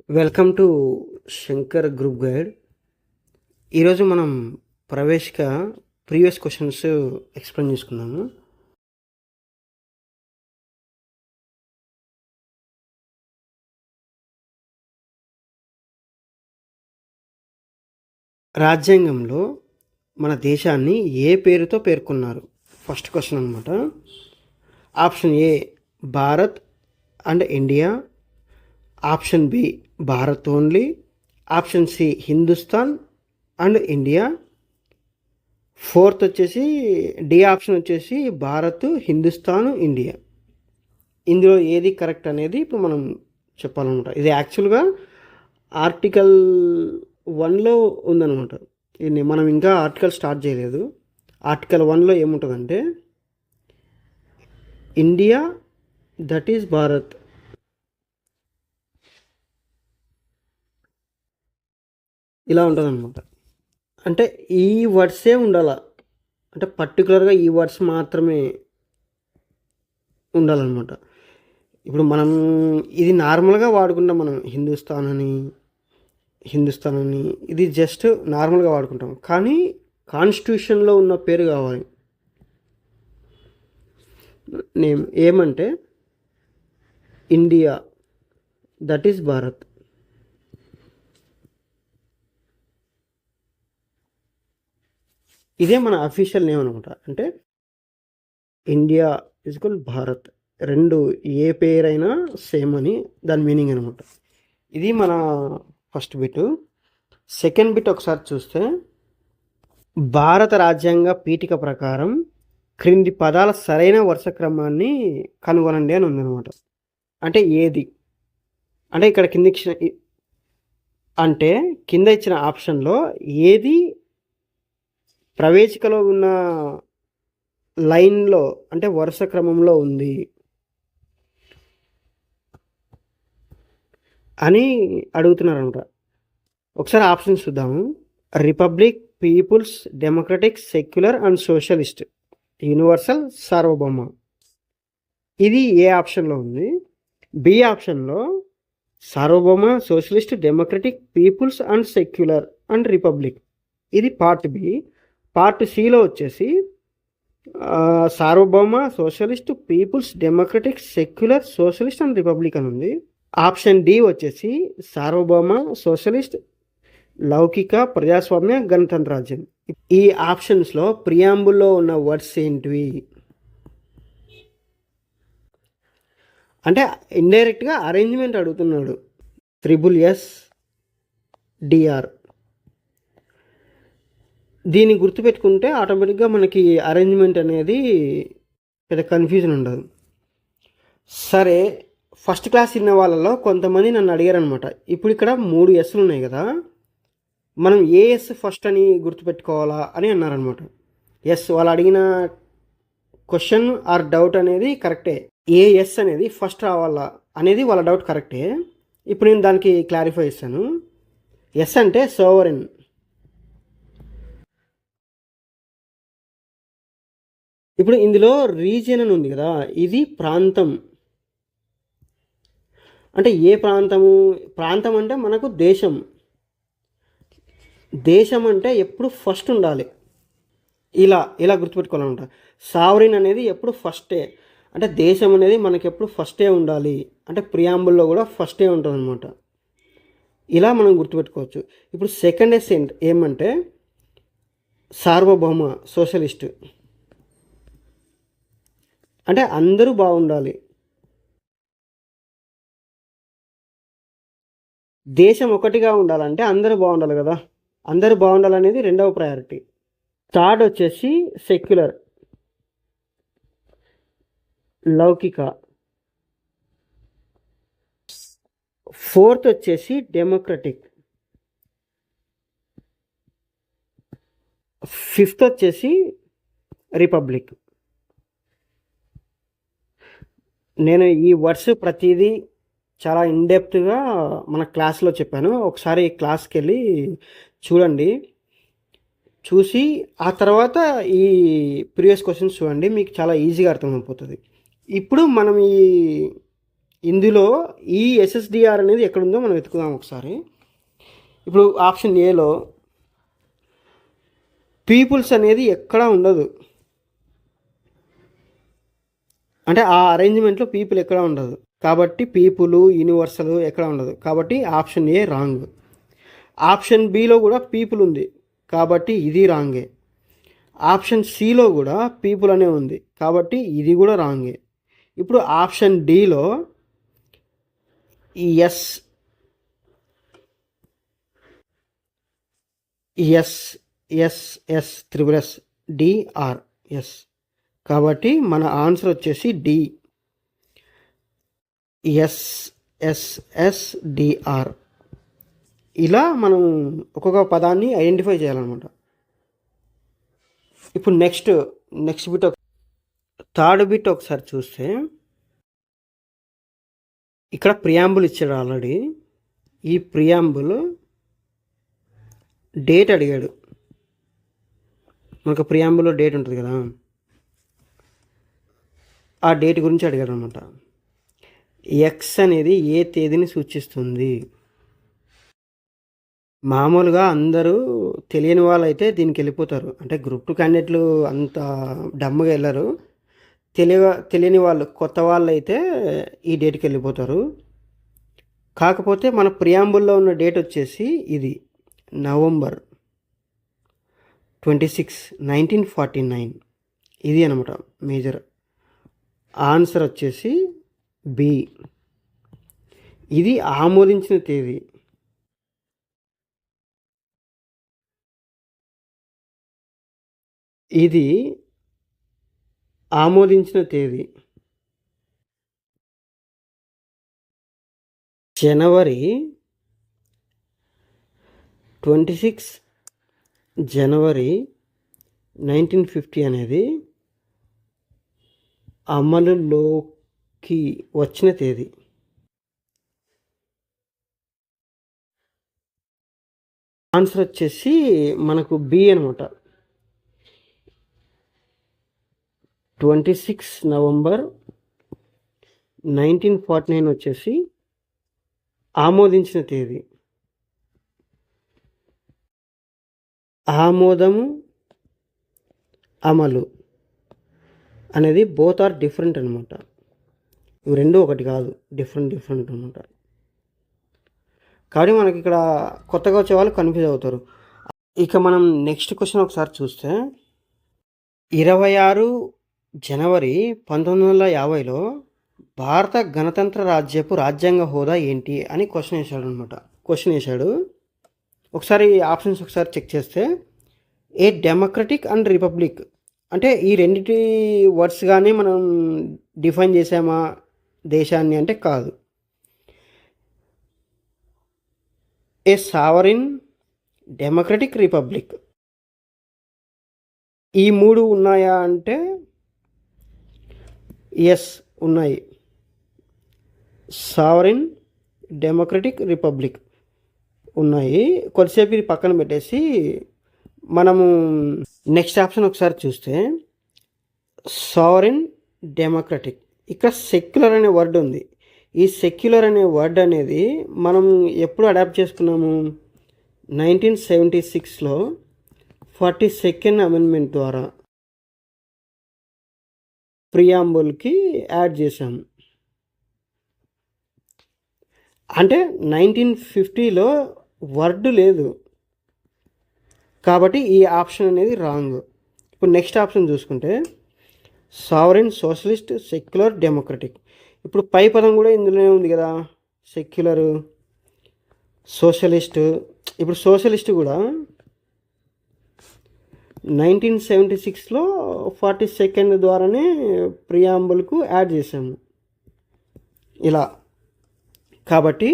Welcome to Shankar group guide. ఈరోజు మనం ప్రవేశిక previous questions explain చేసుకున్నాము. రాజ్యాంగంలో మన దేశాన్ని ఏ పేరుతో పేర్కొన్నారు? ఫస్ట్ క్వశ్చన్ అనమాట. Option A Bharat and India, option B Bharat only, option C Hindustan and India, fourth వచ్చేసి డి ఆప్షన్ వచ్చేసి భారత్, హిందుస్థాన్, ఇండియా. ఇందులో ఏది కరెక్ట్ అనేది ఇప్పుడు మనం చెప్పాలన్నమాట. ఇది యాక్చువల్గా ఆర్టికల్ 1లో ఉందన్నమాట. ఇది మనం ఇంకా ఆర్టికల్ స్టార్ట్ చేయలేదు. ఆర్టికల్ 1లో ఏముంటుందంటే ఇండియా దట్ ఈజ్ భారత్, ఇలా ఉంటుందన్నమాట. అంటే ఈ వర్డ్సే ఉండాల, అంటే పర్టికులర్గా ఈ వర్డ్స్ మాత్రమే ఉండాలన్నమాట. ఇప్పుడు మనం ఇది నార్మల్గా వాడుకుంటాం, మనం హిందుస్థాన్ అని ఇది జస్ట్ నార్మల్గా వాడుకుంటాం. కానీ కాన్స్టిట్యూషన్లో ఉన్న పేరు కావాలి. నేమ్ ఏమంటే ఇండియా దట్ ఈస్ భారత్. ఇదే మన అఫీషియల్ నేమ్ అనమాట. అంటే ఇండియా ఈక్వల్ భారత్, రెండు ఏ పేరైనా సేమ్ అని దాని మీనింగ్ అనమాట. ఇది మన ఫస్ట్ బిట్. సెకండ్ బిట్ ఒకసారి చూస్తే భారత రాజ్యాంగ పీఠిక ప్రకారం క్రింది పదాల సరైన వరుస క్రమాన్ని కనుగొనండి అని ఉందన్నమాట. అంటే ఏది అంటే ఇక్కడ కింద ఇచ్చిన ఆప్షన్లో ఏది ప్రవేశికలో ఉన్న లైన్లో అంటే వరుస క్రమంలో ఉంది అని అడుగుతున్నారనమాట. ఒకసారి ఆప్షన్స్ చూద్దాము. Republic, people's, democratic, secular and socialist, universal, సార్వభౌమ. ఇది ఏ ఆప్షన్లో ఉంది? బి ఆప్షన్లో సార్వభౌమ, socialist, democratic, people's and secular and republic. ఇది పార్ట్ బి. పార్ట్ సిలో వచ్చేసి సార్వభౌమ, socialist, people's, democratic, secular, socialist and republic అని ఉంది. ఆప్షన్ డి వచ్చేసి సార్వభౌమ, సోషలిస్ట్, లౌకిక, ప్రజాస్వామ్య, గణతంత్ర రాజ్యం. ఈ ఆప్షన్స్లో ప్రియాంబుల్లో ఉన్న వర్డ్స్ ఏంటివి అంటే ఇండైరెక్ట్గా అరేంజ్మెంట్ అడుగుతున్నాడు. SSDR. దీన్ని గుర్తుపెట్టుకుంటే ఆటోమేటిక్గా మనకి అరేంజ్మెంట్ అనేది పెద్ద కన్ఫ్యూజన్ ఉండదు. సరే, ఫస్ట్ క్లాస్ విన్న వాళ్ళలో కొంతమంది నన్ను అడిగారనమాట. ఇప్పుడు ఇక్కడ 3 ఎస్లు ఉన్నాయి కదా, మనం ఏ ఎస్ ఫస్ట్ అని గుర్తుపెట్టుకోవాలా అని అన్నారనమాట. ఎస్, వాళ్ళు అడిగిన క్వశ్చన్ ఆర్ డౌట్ అనేది కరెక్టే. ఏ ఎస్ అనేది ఫస్ట్ రావాలా అనేది వాళ్ళ డౌట్ కరెక్టే. ఇప్పుడు నేను దానికి క్లారిఫై ఇస్తాను. ఎస్ అంటే సోవరెన్. ఇప్పుడు ఇందులో రీజియన్ అని ఉంది కదా, ఇది ప్రాంతం. అంటే ఏ ప్రాంతము? ప్రాంతం అంటే మనకు దేశం. దేశం అంటే ఎప్పుడు ఫస్ట్ ఉండాలి. ఇలా గుర్తుపెట్టుకోవాలన్నమాట. సావరిన్ అనేది ఎప్పుడు ఫస్టే, అంటే దేశం అనేది మనకి ఎప్పుడు ఫస్టే ఉండాలి. అంటే ప్రియాంబుల్లో కూడా ఫస్టే ఉంటుంది అనమాట. ఇలా మనం గుర్తుపెట్టుకోవచ్చు. ఇప్పుడు సెకండ్ ఎస్ ఏమంటే సార్వభౌమ, సోషలిస్ట్. అంటే అందరూ బాగుండాలి. దేశం ఒకటిగా ఉండాలంటే అందరూ బాగుండాలి కదా, అందరూ బాగుండాలనేది రెండవ ప్రయారిటీ. థర్డ్ వచ్చేసి సెక్యులర్, లౌకిక. ఫోర్త్ వచ్చేసి డెమోక్రటిక్. ఫిఫ్త్ వచ్చేసి రిపబ్లిక్. నేను ఈ వర్డ్స్ ప్రతిదీ చాలా ఇన్డెప్త్గా మన క్లాస్లో చెప్పాను. ఒకసారి క్లాస్కి వెళ్ళి చూడండి. చూసి ఆ తర్వాత ఈ ప్రీవియస్ క్వశ్చన్స్ చూడండి, మీకు చాలా ఈజీగా అర్థమైపోతుంది. ఇప్పుడు మనం ఈ ఇందులో ఈ ఎస్ఎస్డిఆర్ అనేది ఎక్కడుందో మనం వెతుకుదాం ఒకసారి. ఇప్పుడు ఆప్షన్ ఏలో పీపుల్స్ అనేది ఎక్కడా ఉండదు, అంటే ఆ అరేంజ్మెంట్లో పీపుల్ ఎక్కడ ఉండదు కాబట్టి పీపుల్ యూనివర్సల్ ఎక్కడ ఉండదు కాబట్టి option A wrong. Option below కూడా పీపుల్ ఉంది కాబట్టి ఇది రాంగే. ఆప్షన్ సిలో కూడా పీపుల్ అనే ఉంది కాబట్టి ఇది కూడా రాంగే. ఇప్పుడు ఆప్షన్ డిలో S S S S triple S DR S, కాబట్టి మన ఆన్సర్ వచ్చేసి డి, ఎస్ఎస్ఎస్డిఆర్. ఇలా మనం ఒక్కొక్క పదాన్ని ఐడెంటిఫై చేయాలన్నమాట. ఇప్పుడు నెక్స్ట్ బిట్, థర్డ్ బిట్ ఒకసారి చూస్తే ఇక్కడ ప్రియాంబుల్ ఇచ్చాడు ఆల్రెడీ. ఈ ప్రియాంబుల్ డేట్ అడిగాడు. మనకు ప్రియాంబుల్లో డేట్ ఉంటుంది కదా, ఆ డేట్ గురించి అడిగాడు అనమాట. ఎక్స్ అనేది ఏ తేదీని సూచిస్తుంది? మామూలుగా అందరూ తెలియని వాళ్ళు అయితే దీనికి వెళ్ళిపోతారు, అంటే గ్రూప్ 2 క్యాండిడేట్లు అంత డమ్ముగా వెళ్ళరు. తెలియని వాళ్ళు, కొత్త వాళ్ళు అయితే ఈ డేట్కి వెళ్ళిపోతారు. కాకపోతే మన ప్రియాంబుల్లో ఉన్న డేట్ వచ్చేసి ఇది నవంబర్ 26, 1949. ఇది అనమాట మేజర్. ఆన్సర్ వచ్చేసి బి, ఇది ఆమోదించిన తేదీ. ఇది ఆమోదించిన తేదీ జనవరి 26 జనవరి 1950 అనేది అమలులోకి వచ్చిన తేదీ. ఆన్సర్ వచ్చేసి మనకు బి అనమాట. 26 నవంబర్ 1949 వచ్చేసి ఆమోదించిన తేదీ. ఆమోదము, అమలు అనేది బోత్ ఆర్ డిఫరెంట్ అనమాట. ఇవి రెండు ఒకటి కాదు, డిఫరెంట్ అనమాట. కాబట్టి మనకి ఇక్కడ కొత్తగా వచ్చే వాళ్ళు కన్ఫ్యూజ్ అవుతారు. ఇక మనం నెక్స్ట్ క్వశ్చన్ ఒకసారి చూస్తే 26 జనవరి 1950లో భారత గణతంత్ర రాజ్యపు రాజ్యాంగ హోదా ఏంటి అని క్వశ్చన్ వేశాడు. ఒకసారి ఆప్షన్స్ ఒకసారి చెక్ చేస్తే ఏ డెమోక్రటిక్ అండ్ రిపబ్లిక్, అంటే ఈ రెండిటి వర్డ్స్గానే మనం డిఫైన్ చేసామా దేశాన్ని అంటే కాదు. ఏ సావరిన్ డెమోక్రటిక్ రిపబ్లిక్, ఈ మూడు ఉన్నాయా అంటే ఎస్ ఉన్నాయి. సావరిన్ డెమోక్రటిక్ రిపబ్లిక్ ఉన్నాయి. కొద్దిసేపు ఇది పక్కన పెట్టేసి మనము నెక్స్ట్ ఆప్షన్ ఒకసారి చూస్తే సావరిన్ డెమోక్రటిక్, ఇక్కడ సెక్యులర్ అనే వర్డ్ ఉంది. ఈ సెక్యులర్ అనే వర్డ్ అనేది మనం ఎప్పుడు అడాప్ట్ చేసుకున్నాము? 1976లో 42nd అమెండ్మెంట్ ద్వారా ప్రియాంబుల్కి యాడ్ చేసాము. అంటే 1950లో వర్డ్ లేదు కాబట్టి ఈ ఆప్షన్ అనేది రాంగ్. ఇప్పుడు నెక్స్ట్ ఆప్షన్ చూసుకుంటే సావరిన్ సోషలిస్ట్ సెక్యులర్ డెమోక్రటిక్, ఇప్పుడు పై పదం కూడా ఇందులోనే ఉంది కదా, సెక్యులర్ సోషలిస్ట్. ఇప్పుడు సోషలిస్ట్ కూడా 1976లో 42nd ద్వారానే ప్రియాంబుల్కు యాడ్ చేసాము ఇలా. కాబట్టి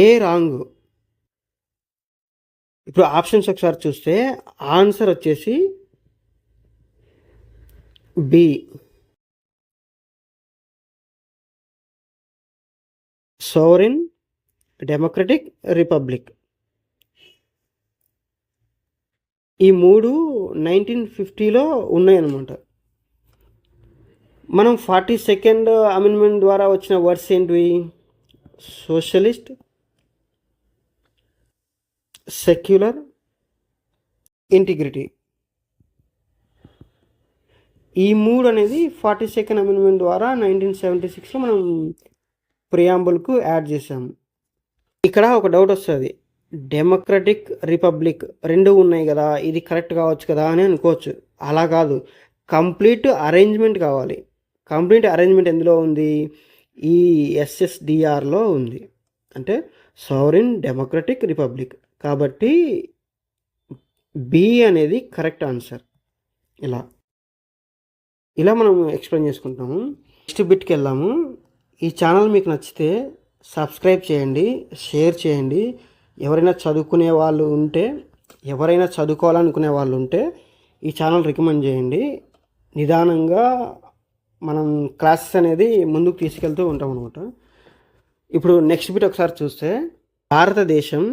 ఏ రాంగ్. ఇప్పుడు ఆప్షన్స్ ఒకసారి చూస్తే ఆన్సర్ వచ్చేసి బి, సావరిన్ డెమోక్రటిక్ రిపబ్లిక్. ఈ మూడు 1950లో ఉన్నాయన్నమాట. మనం 42nd అమెండ్మెంట్ ద్వారా వచ్చిన వర్డ్స్ ఏంటివి? Socialist, secular, integrity. ఈ 3 అనేది 42nd అమెండ్మెంట్ ద్వారా 1976లో మనం ప్రియాంబుల్కు యాడ్ చేసాము. ఇక్కడ ఒక డౌట్ వస్తుంది, డెమోక్రటిక్, రిపబ్లిక్ 2 ఉన్నాయి కదా, ఇది కరెక్ట్ కావచ్చు కదా అని అనుకోవచ్చు. అలా కాదు, కంప్లీట్ అరేంజ్మెంట్ కావాలి. కంప్లీట్ అరేంజ్మెంట్ ఎందులో ఉంది? ఈ ఎస్ఎస్డిఆర్లో ఉంది, అంటే సావరిన్ డెమోక్రటిక్ రిపబ్లిక్. కాబట్టి బి అనేది కరెక్ట్ ఆన్సర్. ఇలా మనం ఎక్స్ప్లెయిన్ చేసుకుంటాము. నెక్స్ట్ బిట్కి వెళ్దాము. ఈ ఛానల్ మీకు నచ్చితే సబ్స్క్రైబ్ చేయండి, షేర్ చేయండి. ఎవరైనా చదువుకునే వాళ్ళు ఉంటే, ఎవరైనా చదువుకోవాలనుకునే వాళ్ళు ఉంటే ఈ ఛానల్ రికమెండ్ చేయండి. నిదానంగా మనం క్లాసెస్ అనేది ముందుకు తీసుకెళ్తూ ఉంటాం అనమాట. ఇప్పుడు నెక్స్ట్ బిట్ ఒకసారి చూస్తే, భారతదేశం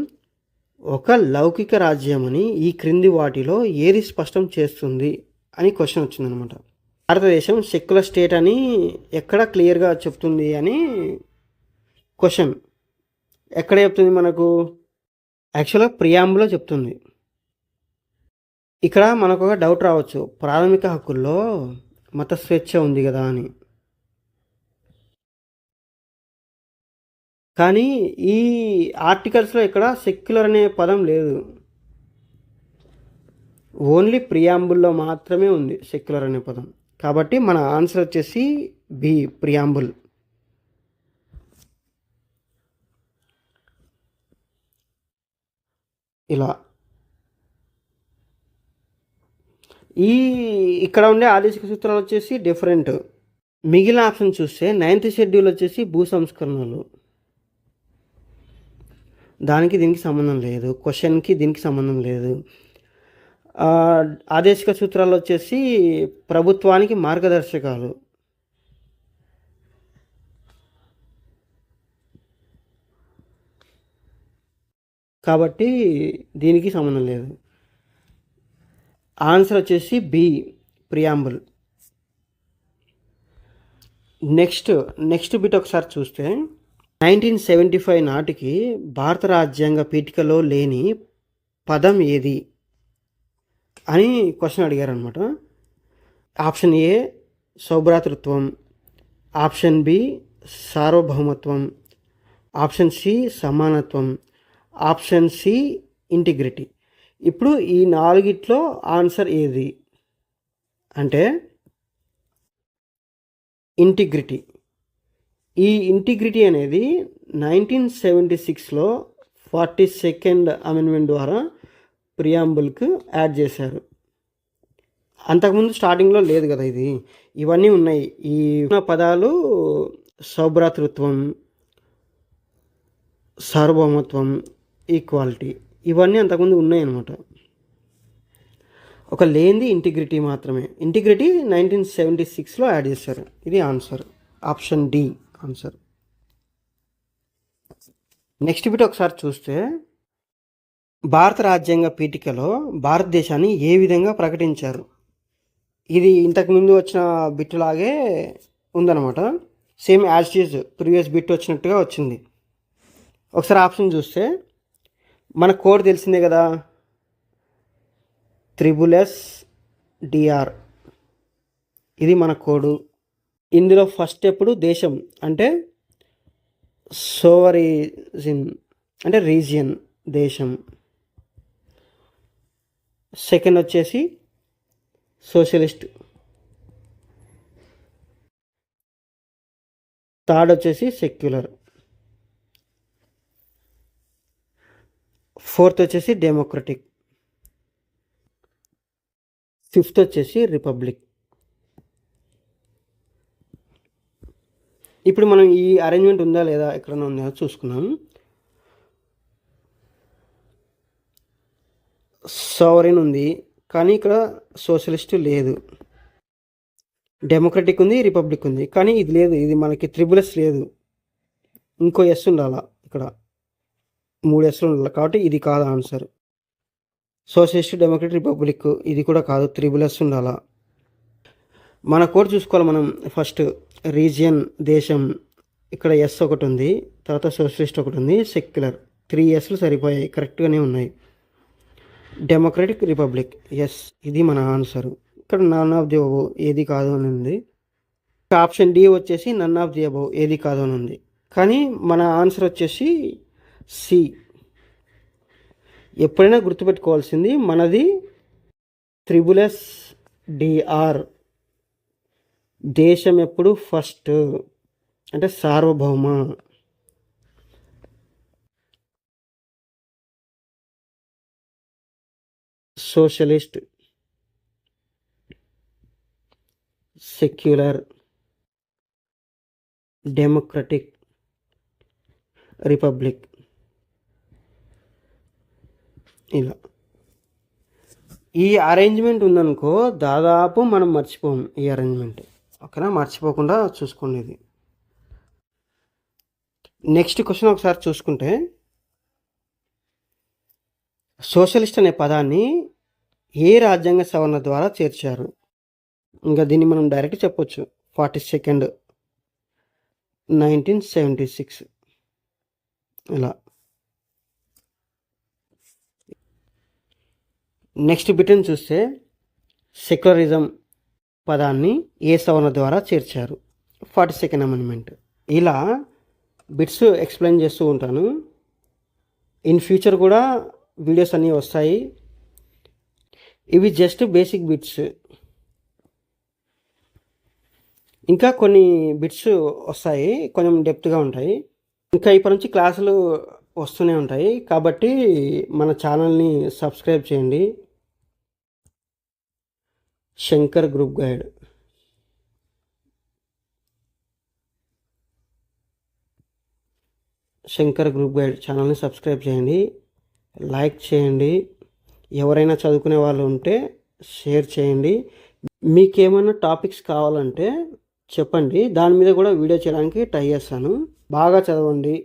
ఒక లౌకిక రాజ్యమని ఈ క్రింది వాటిలో ఏది స్పష్టం చేస్తుంది అని క్వశ్చన్ వచ్చిందనమాట. భారతదేశం సెక్యులర్ స్టేట్ అని ఎక్కడ క్లియర్గా చెప్తుంది అని క్వశ్చన్. ఎక్కడ చెప్తుంది మనకు? యాక్చువల్గా ప్రియాంబులో చెప్తుంది. ఇక్కడ మనకు ఒక డౌట్ రావచ్చు, ప్రాథమిక హక్కుల్లో మత స్వేచ్ఛ ఉంది కదా అని. కానీ ఈ ఆర్టికల్స్లో ఇక్కడ సెక్యులర్ అనే పదం లేదు, ఓన్లీ ప్రియాంబుల్లో మాత్రమే ఉంది సెక్యులర్ అనే పదం. కాబట్టి మన ఆన్సర్ వచ్చేసి బి, ప్రియాంబుల్. ఇలా ఇక్కడ ఉండే ఆదేశిక సూత్రాలు వచ్చేసి డిఫరెంట్. మిగిలిన ఆప్షన్ చూస్తే 9th షెడ్యూల్ వచ్చేసి భూ సంస్కరణలు, దానికి దీనికి సంబంధం లేదు. క్వశ్చన్కి దీనికి సంబంధం లేదు. ఆదేశిక సూత్రాలు వచ్చేసి ప్రభుత్వానికి మార్గదర్శకాలు. కాబట్టి దీనికి సంబంధం లేదు. ఆన్సర్ వచ్చేసి బి, ప్రియాంబుల్. నెక్స్ట్ బిట్ ఒకసారి చూస్తే, 1975 నాటికి భారత రాజ్యాంగ పీఠికలో లేని పదం ఏది అని క్వశ్చన్ అడిగారనమాట. ఆప్షన్ ఏ సౌభ్రాతృత్వం, ఆప్షన్ బి సార్వభౌమత్వం, ఆప్షన్ సి సమానత్వం, ఆప్షన్ సి ఇంటిగ్రిటీ. ఇప్పుడు ఈ 4గిట్లో ఆన్సర్ ఏది అంటే ఇంటిగ్రిటీ. ఈ ఇంటిగ్రిటీ అనేది 1976లో 42nd అమెండ్మెంట్ ద్వారా ప్రియాంబుల్కి యాడ్ చేశారు. అంతకుముందు స్టార్టింగ్లో లేదు కదా ఇది. ఇవన్నీ ఉన్నాయి. ఈ పదాలు సౌభ్రాతృత్వం, సార్వభౌమత్వం, ఈక్వాలిటీ, ఇవన్నీ అంతకుముందు ఉన్నాయన్నమాట. ఒక లేనిది ఇంటిగ్రిటీ మాత్రమే. ఇంటిగ్రిటీ 1976లో యాడ్ చేశారు. ఇది answer, option D answer. Next bit ఒకసారి చూస్తే, భారత రాజ్యాంగ పీఠికలో భారతదేశాన్ని ఏ విధంగా ప్రకటించారు? ఇది ఇంతకుముందు వచ్చిన బిట్ లాగే ఉందన్నమాట. Same as it is previous bit వచ్చినట్టుగా వచ్చింది. ఒకసారి ఆప్షన్ చూస్తే మన కోడ్ తెలిసిందే కదా, SSSDR. ఇది మన కోడు. ఇందులో ఫస్ట్ ఎప్పుడు దేశం అంటే సోవరిజిన్ అంటే రీజియన్, దేశం. సెకండ్ వచ్చేసి సోషలిస్ట్, థర్డ్ వచ్చేసి సెక్యులర్, ఫోర్త్ వచ్చేసి డెమోక్రటిక్, ఫిఫ్త్ వచ్చేసి రిపబ్లిక్. ఇప్పుడు మనం ఈ అరేంజ్మెంట్ ఉందా లేదా, ఎక్కడన్నా ఉందా చూసుకున్నాం. సావరిన్ ఉంది, కానీ ఇక్కడ సోషలిస్ట్ లేదు. డెమోక్రటిక్ ఉంది, రిపబ్లిక్ ఉంది, కానీ ఇది లేదు. ఇది మనకి త్రిబుల్ ఎస్ లేదు, ఇంకో ఎస్ ఉండాలా. ఇక్కడ 3 ఎస్లు ఉండాలి, కాబట్టి ఇది కాదు ఆన్సర్. సోషలిస్ట్, డెమోక్రటిక్, రిపబ్లిక్ ఇది కూడా కాదు, త్రిబుల్ ఎస్ ఉండాలా. మన కోడ్ చూసుకోవాలి మనం. ఫస్ట్ రీజియన్, దేశం, ఇక్కడ ఎస్ ఒకటి ఉంది, తర్వాత సోషలిస్ట్ ఒకటి ఉంది, సెక్యులర్ 3 ఎస్లు సరిపోయాయి, కరెక్ట్గానే ఉన్నాయి. డెమోక్రటిక్ రిపబ్లిక్, ఎస్, ఇది మన ఆన్సరు. ఇక్కడ నన్ ఆఫ్ ది అబోవ్ ఏది కాదు అని ఉంది. ఆప్షన్ డి వచ్చేసి నన్ ఆఫ్ ది అబోవ్ ఏది కాదు అని ఉంది. కానీ మన ఆన్సర్ వచ్చేసి సి. ఎప్పుడైనా గుర్తుపెట్టుకోవాల్సింది మనది SSSDR. దేశం ఎప్పుడు ఫస్ట్, అంటే సార్వభౌమ. సోషలిస్ట్, సెక్యులర్, డెమోక్రటిక్, రిపబ్లిక్, ఇలా ఈ అరేంజ్మెంట్ ఉందనుకో దాదాపు మనం మర్చిపోము ఈ అరేంజ్మెంట్. ఓకేనా, మర్చిపోకుండా చూసుకోండి ఇది. నెక్స్ట్ క్వశ్చన్ ఒకసారి చూసుకుంటే, సోషలిస్ట్ అనే పదాన్ని ఏ రాజ్యాంగ సవరణ ద్వారా చేర్చారు? ఇంకా దీన్ని మనం డైరెక్ట్ చెప్పొచ్చు 42nd 1976 ఇలా. నెక్స్ట్ బిట్ని చూస్తే, సెక్యులరిజం పదాన్ని ఏ సవరణ ద్వారా చేర్చారు? 42nd amendment. ఇలా బిట్స్ ఎక్స్ప్లెయిన్ చేస్తూ ఉంటాను. ఇన్ ఫ్యూచర్ కూడా వీడియోస్ అన్నీ వస్తాయి. ఇవి జస్ట్ బేసిక్ బిట్స్. ఇంకా కొన్ని బిట్స్ వస్తాయి, కొంచెం డెప్త్గా ఉంటాయి. ఇంకా ఇప్పటి నుంచి క్లాసులు వస్తూనే ఉంటాయి. కాబట్టి మన ఛానల్ని సబ్స్క్రైబ్ చేయండి. Shankar group guide. Shankar group guide ఛానల్ని సబ్స్క్రైబ్ చేయండి, లైక్ చేయండి. ఎవరైనా చదువుకునే వాళ్ళు ఉంటే షేర్ చేయండి. మీకేమైనా టాపిక్స్ కావాలంటే చెప్పండి, దాని మీద కూడా వీడియో చేయడానికి ట్రై చేస్తాను. బాగా చదవండి,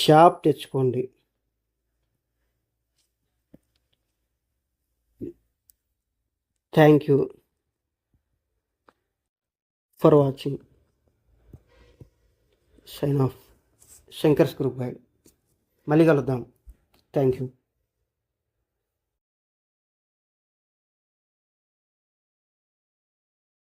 జాబ్ తెచ్చుకోండి. Thank you for watching. Sign off. Shankar's group guide. మళ్ళీ కలుద్దాం. Thank you.